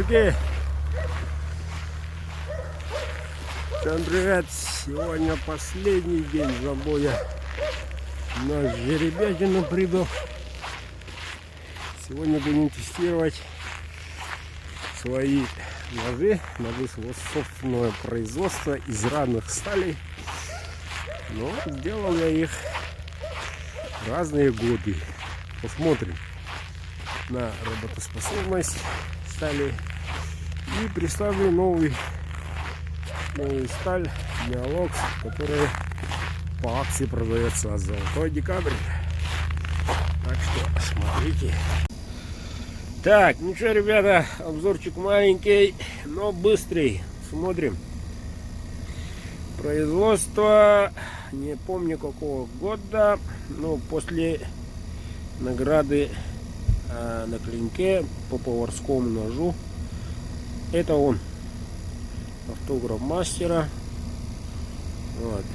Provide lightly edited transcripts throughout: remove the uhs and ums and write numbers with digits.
маленькие. Всем привет! Сегодня последний день забоя на жеребятину прибыл. Сегодня будем тестировать свои ножи собственного производства из разных сталей. Но сделал я их разные годы. Посмотрим на работоспособность стали и представлю новую сталь Neolox, которая по акции продается Золотой Декабрь. Так что смотрите. Так, ну что, ребята, обзорчик маленький, но быстрый. Смотрим. Производство не помню какого года, но после награды на клинке по поварскому ножу. Это он. Автограф мастера. Вот.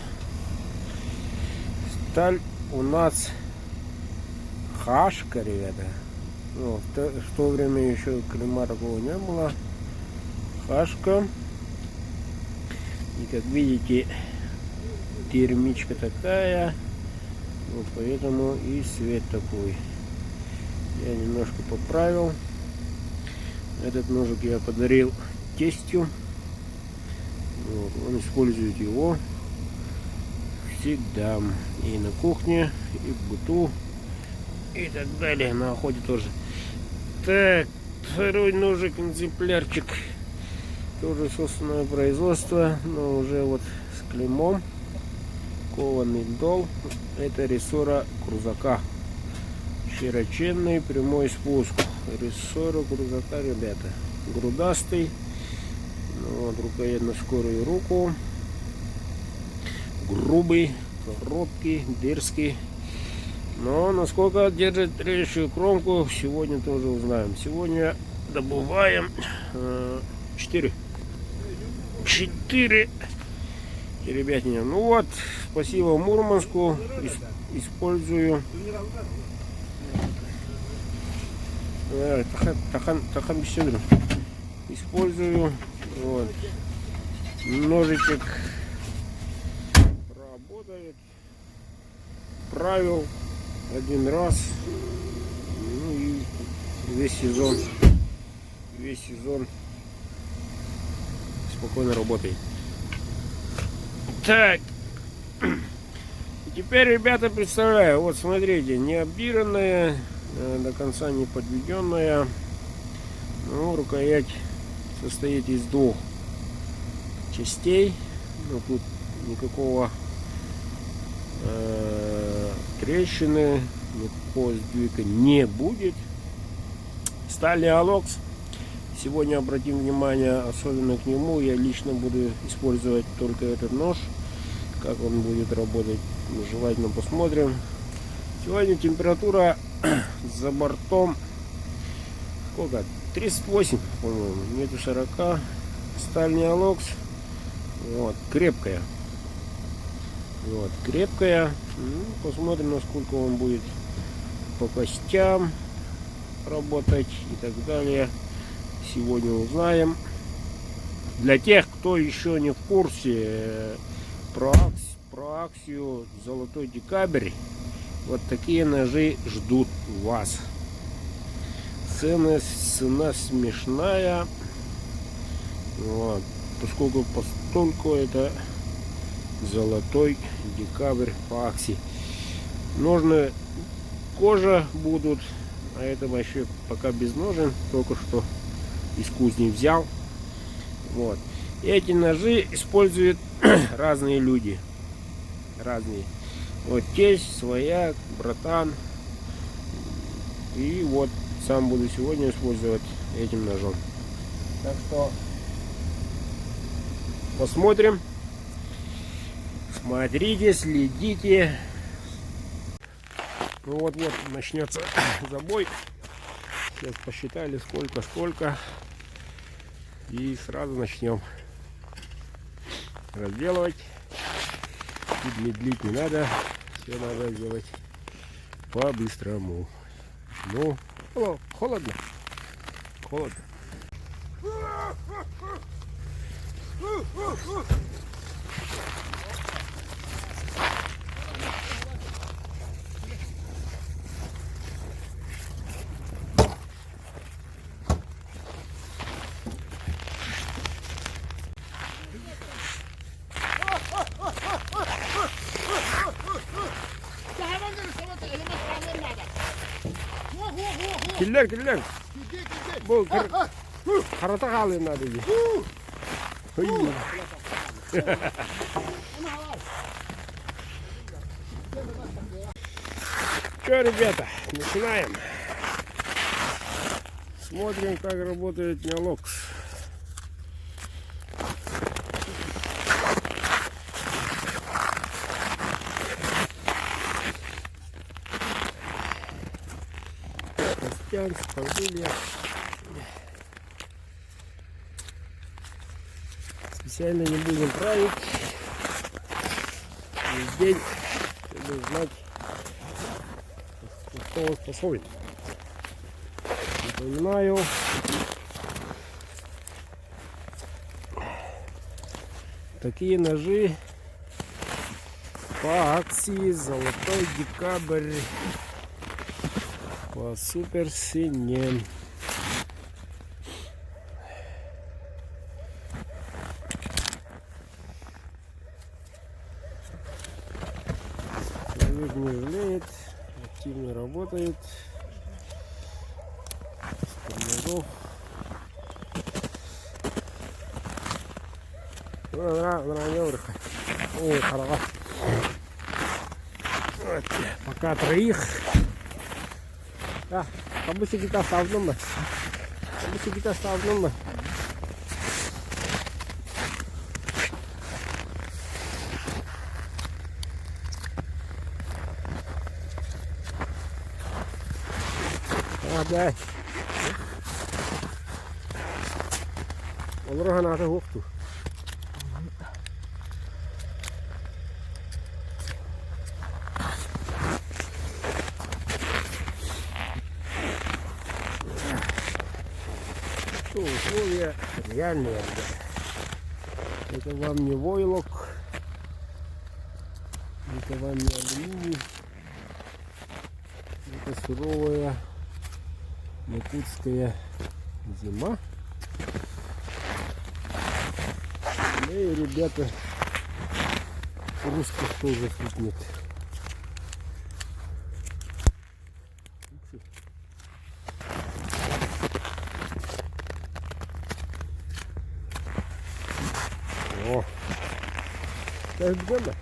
Сталь у нас Хашка, ребята. Ну, в то время еще клейма такого не было. Хашка. И как видите, термичка такая. Вот поэтому и цвет такой. Я немножко поправил. Этот ножик я подарил тестю. Вот, он использует его всегда. И на кухне, и в быту, и так далее. На охоте тоже. Так, второй ножик, экземплярчик. Тоже собственное производство, но уже вот с клеймом. Кованый дол. Это рессора крузака. Широченный прямой спуск. Рессора крузака, ребята. Грудастый. Ну, вот, рукоять на скорую руку. Грубый, короткий, дерзкий. Но насколько держит режущую кромку, сегодня тоже узнаем. Сегодня добываем 4. Ребятня, ну вот, спасибо Мурманску. Использую Тахан беседу. Использую вот. Ножичек работает. Правил один раз. Ну и весь сезон спокойно работает. Так. Теперь, ребята, представляю. Вот смотрите, не обдиранная, до конца не подведенная. Ну, рукоять состоит из двух частей. Но тут никакого трещины, никакого сдвига не будет. Сталь Neolox. Сегодня обратим внимание особенно к нему. Я лично буду использовать только этот нож. Как он будет работать, желательно посмотрим. Сегодня температура за бортом сколько? 38, по-моему, нету 40. Сталь Neolox. Вот, крепкая. Вот, крепкая. Ну, посмотрим, насколько он будет по костям работать и так далее. Сегодня узнаем. Для тех, кто еще не в курсе про акцию Золотой Декабрь, вот такие ножи ждут вас. Цена смешная. Вот, поскольку это Золотой Декабрь по акции. Ножны кожа будут, а это вообще пока без ножен, только что из кузни взял. Вот. Эти ножи используют разные люди. Разные. Вот тесть, свояк, братан. И вот сам буду сегодня использовать этим ножом. Так что посмотрим. Смотрите, следите. Ну вот начнется забой. Сейчас посчитали сколько. И сразу начнем разделывать. И медлить не надо. Все надо сделать по-быстрому. Ну, холодно. Killer killer. Bu karata kalıyor надо. Что, ребята, начинаем. Смотрим, как работает Neolox. Спортилья. Специально не будем править весь день, чтобы знать, что он способен. Напоминаю, такие ножи по акции «Золотой декабрь» по супер цене. Человек не жалеет, активно работает. Ножов. Пока троих. Kamu kita savunma. Kamu kita savunma. Ada. Olur hanada yoktu. Условия реальные. Это вам не войлок, это вам не алюминий, это суровая якутская зима. Ну и ребята русских тоже тут нет. О, так дело.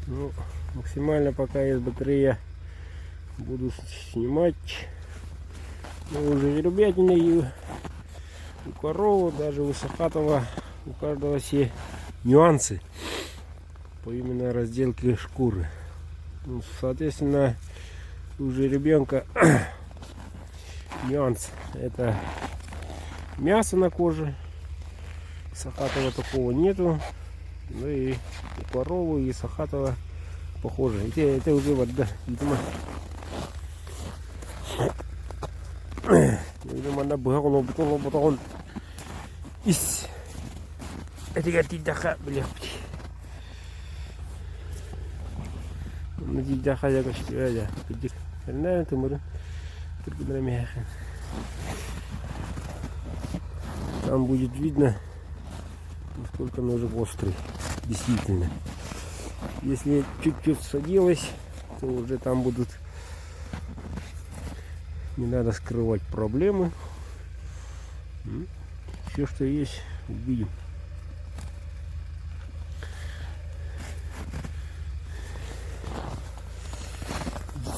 Ну, максимально пока есть батарея, буду снимать. Но уже жеребятины и у коровы, даже у Сахатова, у каждого все нюансы по именно разделке шкуры. Ну, соответственно, у жеребенка нюанс — это мясо на коже. Сахатова такого нету. Ну и у коровы и Сахатова похоже. Это уже вода, видимо. Видимо, она была потом из этого тидаха, блядь. Тидаха я кашки, я. Наверное, ты можешь. Там будет видно, насколько ножик острый, действительно. Если чуть-чуть садилось, то уже там будут, не надо скрывать проблемы. Все, что есть, увидим.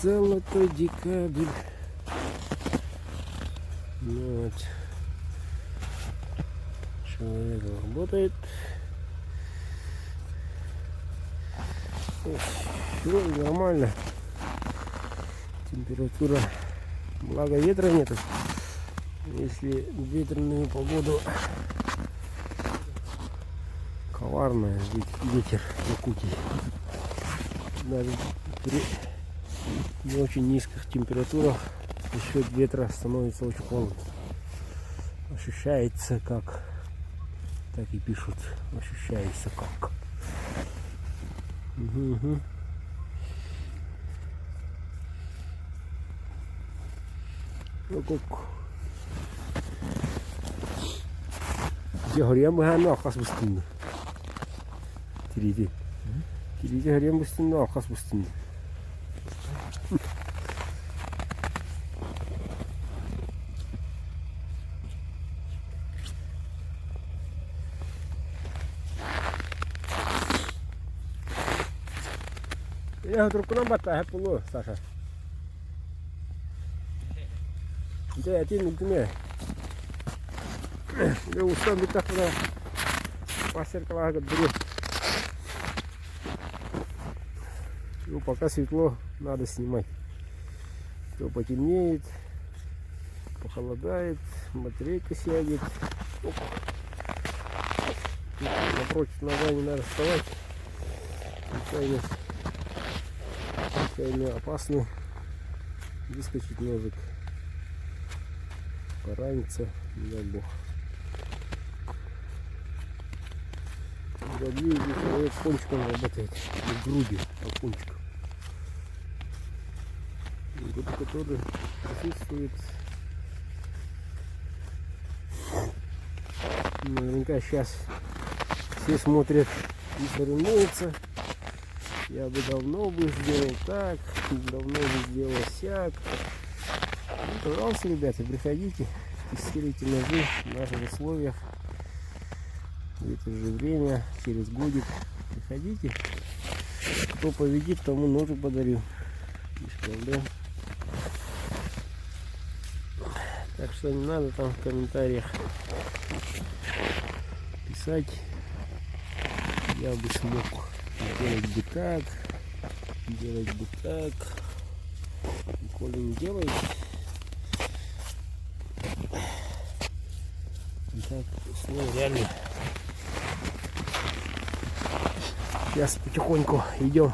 Золотой декабрь. Вот. Человек работает. Все нормально. Температура, благо ветра нету. Если ветреную погоду коварная ждите. ветер Якутии. Даже при не очень низких температурах за счет ветра становится очень холодно. Ощущается как, так и пишут, ощущается как. Угу. Ну как. Я говорю, мы гану ахас бустин. Тирити. Тирити говорим бустин, ахас бустин. Я вдруг нам батая пуло, Саша. Да, ты не думай. Я устал быть так на пасеркала говорю. Ну пока светло, надо снимать. То потемнеет, похолодает, батарейка сядет. Оп. Напротив нога не надо вставать. Случайно опасно выскочить ножик. Пораниться, не дай бог. Забью, где человек кончиком работает, в груди, а кончиком. Вот который присутствует. Наверняка сейчас все смотрят и соревнуются. Я бы давно бы сделал так, давно бы сделал сяк. Ну, пожалуйста, ребята, приходите, тестируйте ножи в наших условиях. В это же время, через годик, приходите. Кто победит, тому ножик подарю. Без проблем. Так что не надо там в комментариях писать. Я бы смог делать бы так, делать бы так. Коли не делаете. Так, ну, реально. Сейчас потихоньку идем.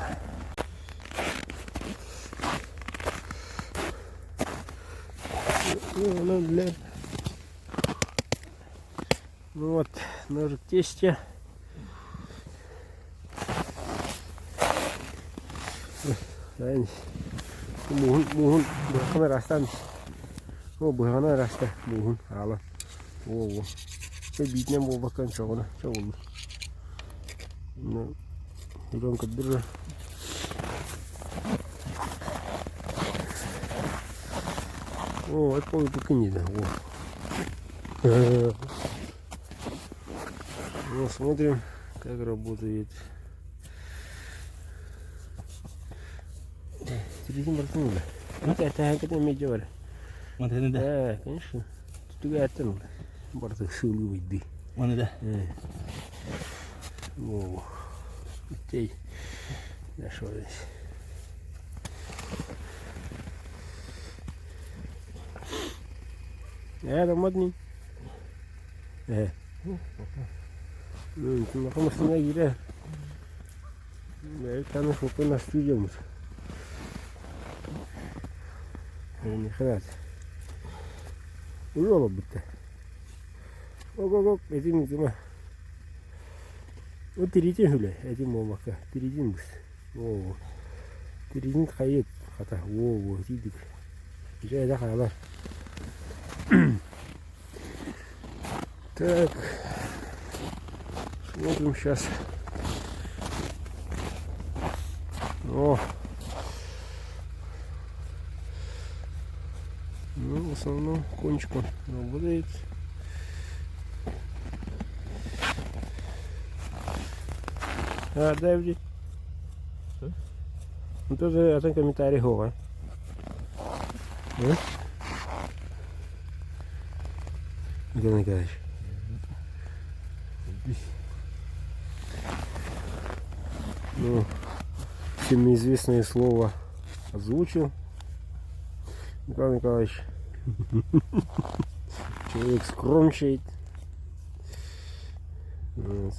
Ну вот, ножик тестя. Мугун быхана растан. О, быхана раста, мугун, ала. О, бить не мог окончательно. Чего? Ну, ребенка держи. О, это полный пуканида. Ну, смотрим, как работает. Телевизор мартынула. Это как мы делали. Да, конечно. Тут гатанула. Барта шулю иди. Mana dah? О, тей. Нашел здесь. Это модный. Ну, ты на ком остановили? Да, это наш опыт на студию. Не хватит. Улова будто. Ого-го, этим не тема. Вот перейдем, гуляй, этим мамака. Перейдем быстро. О, перейдем хает. Хата, о, тидик. Жай да хала. Так. Смотрим сейчас. О. Ну, в основном кончиком работает. А, дай вди. Ну, тоже один комментарий гова. Николай Николаевич. Ну, всем известное слово озвучил Николай Николаевич. Человек скромничает. Вот.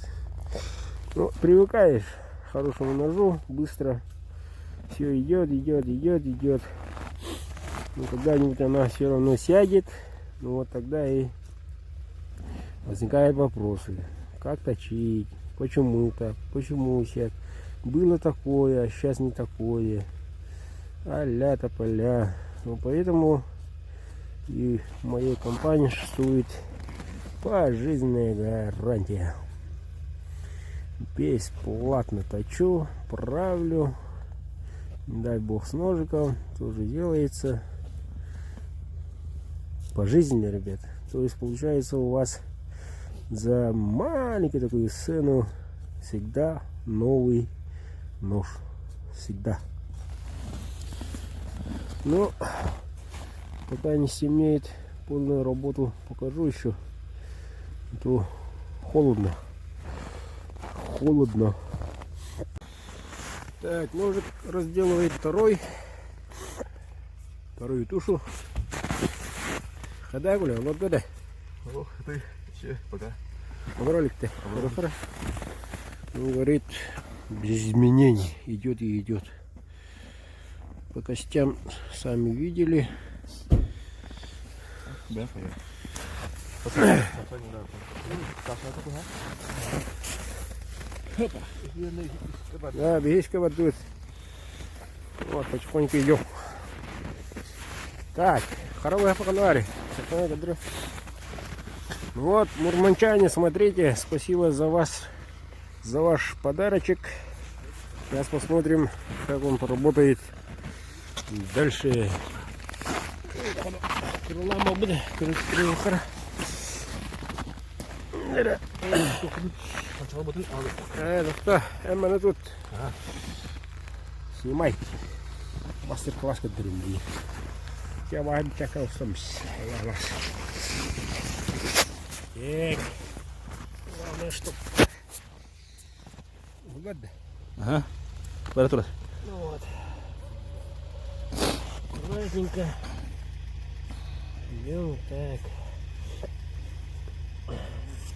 Ну, привыкаешь к хорошему ножу, быстро все идет, идет, идет, идет. Но когда-нибудь она все равно сядет, ну вот тогда и возникают вопросы. Как точить, почему так, почему сяд. Было такое, а сейчас не такое. А-ля тополя. Ну, поэтому и в моей компании существует пожизненная гарантия. Бесплатно точу, правлю. Не дай бог с ножиком, тоже делается. Пожизненно, ребят. То есть получается у вас за маленькую такую цену всегда новый нож. Всегда. Но пока не стемнеет, полную работу покажу еще. А то холодно. Холодно. Так, ножик разделывает вторую тушу. Ходай, гуляй, вот года. Ох ты, че, пока. Ролик-то. Он говорит, без изменений идет и идет. По костям сами видели. Да, бегичка вот тут. Вот, потихоньку идем. Так, хоровая погнали. Вот, мурманчане, смотрите, спасибо за вас, за ваш подарочек. Сейчас посмотрим, как он поработает дальше. Ну что, Эмма, тут снимай мастер-класс как дрянный. Я вам чекал сам. Так, главное, чтоб угодно. Ага, температура. Ну вот. Аккуратненько. Идем так.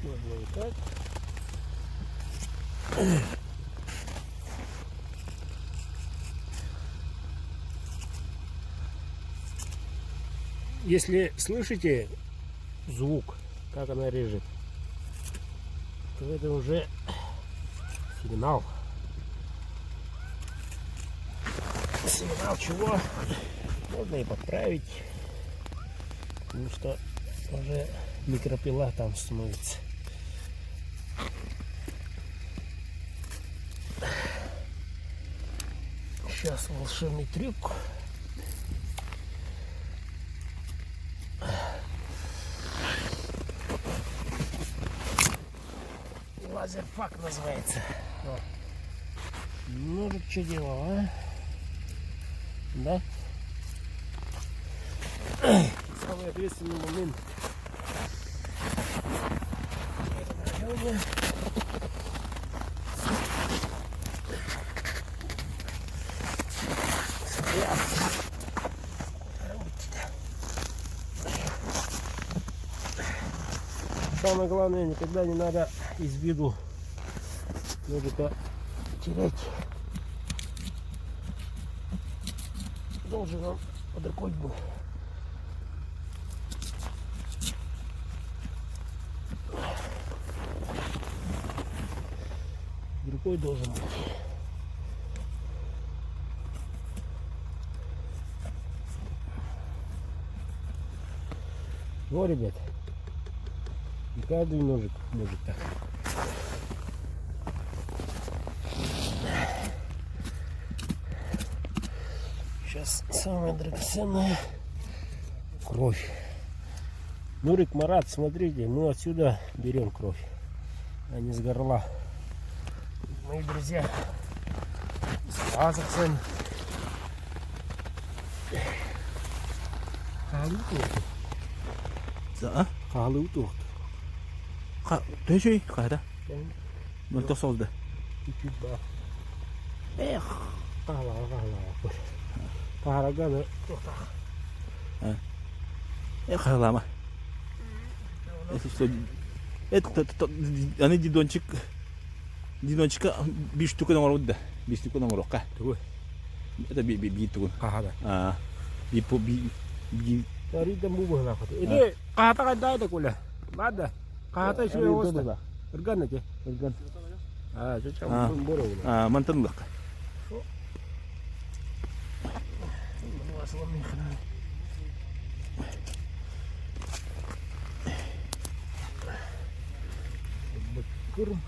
Можно вот так. Если слышите звук, как она режет, то это уже сигнал. Сигнал чего? Можно и подправить, потому что уже микропила там становится. Сейчас волшебный трюк. Лазерфак называется. Ножик что делал, а? Да? Самый ответственный момент. Самое главное, никогда не надо из виду ножика терять. Должен он под рукой был. Под рукой должен быть. Вот, ребят. И каждый ножик может так. Сейчас самое драгоценное — кровь. Нурик, Марат, смотрите, мы отсюда берем кровь, а не с горла. Мои друзья с Казахстана. Да? Халуту. Ты какая-то? Ну это созда. Эх, Парагана. Эх, лама. Если что, это они дидончик Диночка, бишь штука номер вот да. Бишь штука номер ока. Tuh. Это би tukun. Kahata. Ah, bi. Dari dan bubuh lah kata. Ini kahata kan ada kula. Ada. Kahata sih hosta. Organ aja. Organ. Ah, cocok boro. Ah, mantan lah. Kurung.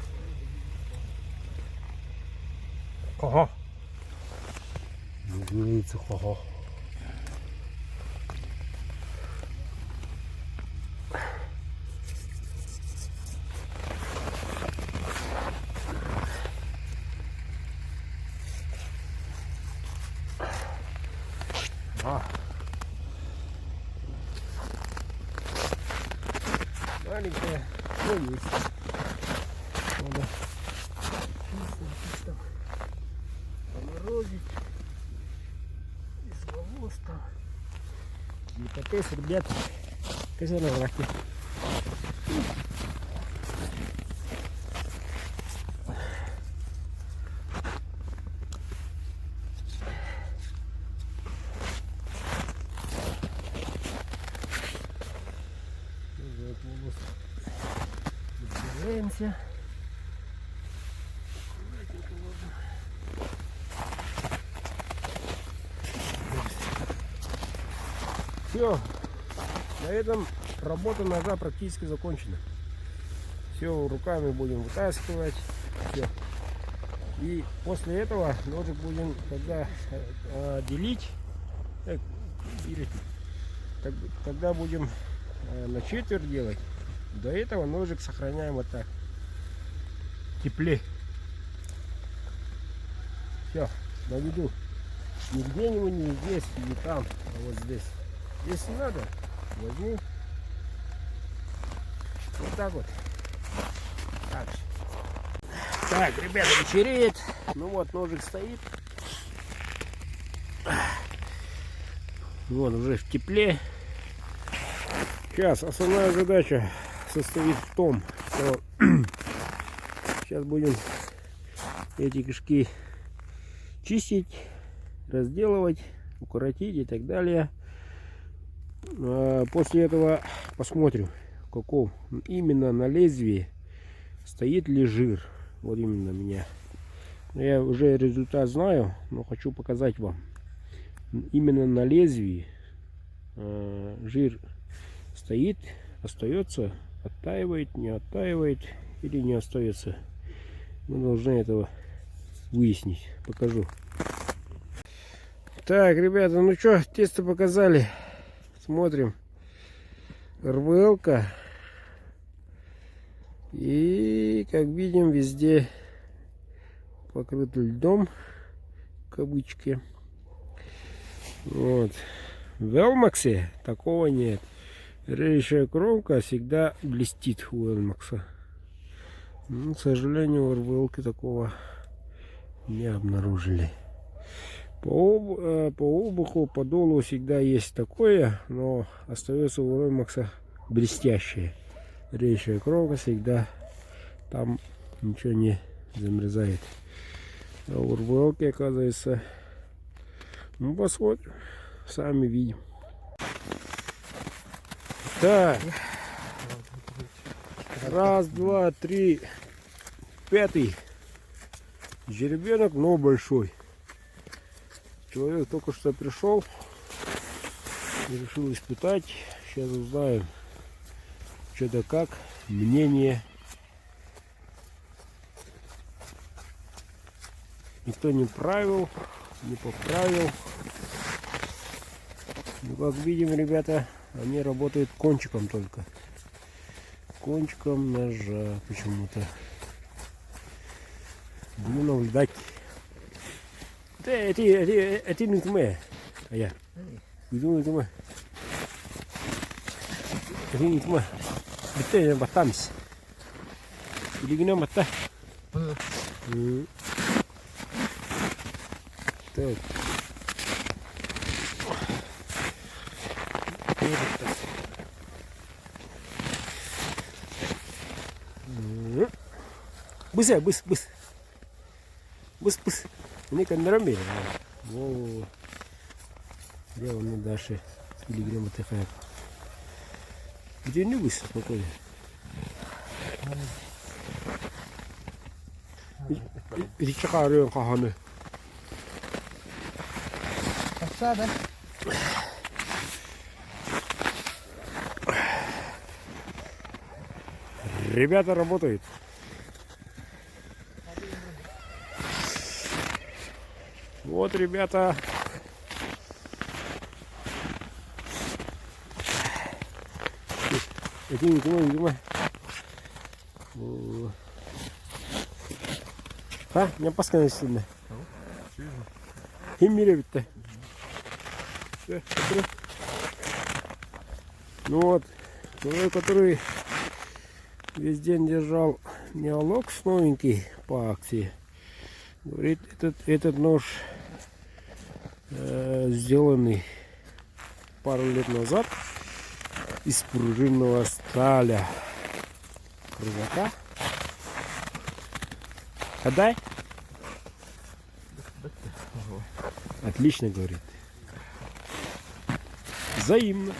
Koho. Ini itu koho. Маленькая, но есть. Надо чисто поморозить из волос там. Деликатес, ребята. Казана враки. Разбираемся. Все, на этом работа ножа практически закончена. Все, руками будем вытаскивать. Все. И после этого ножик будем, когда делить, тогда будем на четверть делать. До этого ножик сохраняем вот так. В тепле. Все, на виду. Не где-нибудь, не здесь, не там, а вот здесь. Если надо, возьму. Вот так вот. Так. Так, ребята, вечереет. Ну вот, ножик стоит. Вот, уже в тепле. Сейчас основная задача состоит в том, что сейчас будем эти кишки чистить, разделывать, укоротить и так далее. После этого посмотрим, в каком именно на лезвии стоит ли жир. Вот именно меня. Я уже результат знаю, но хочу показать вам. Именно на лезвии жир стоит, остается, оттаивает, не оттаивает или не остается. Мы должны этого выяснить. Покажу. Так, ребята, ну что, тесто показали. Смотрим. РВЛ-ка. И, как видим, везде покрыт льдом. Кавычки. Вот. В Элмаксе такого нет. Режущая кромка всегда блестит у Элмакса. Ну, к сожалению, у РВЛ-ки такого не обнаружили. По обуху, по долу всегда есть такое, но остается у Элмакса блестящее. Режущая кромка всегда там ничего не замерзает. А у РВЛ-ки, оказывается, ну посмотрим, сами видим. Так, раз, два, три, пятый жеребенок, но большой. Человек только что пришел и решил испытать. Сейчас узнаем, что да как, мнение. Никто не правил, не поправил. Ну, как видим, ребята, они работают кончиком только. Кончиком ножа почему-то. Будем наблюдать. Это не тьма. А я. Иду не тьма. Это не тьма. Это не батамс. Или не бата. Так. Быстро. Быс-быс. Ini kan rame. Wow. Dia onu даже пилигрима отдыхает. Где не высох какой? Иди чакарıyor kahanı. Посада. Ребята работают. Вот, ребята. Видимо. Ha, ne yapasın üstünde? Kim bile bitti. Ну вот, человек, который весь день держал неолокс новенький по акции, говорит, этот нож сделанный пару лет назад из пружинного сталя. Красота. Отдай. Отлично, говорит. Взаимно.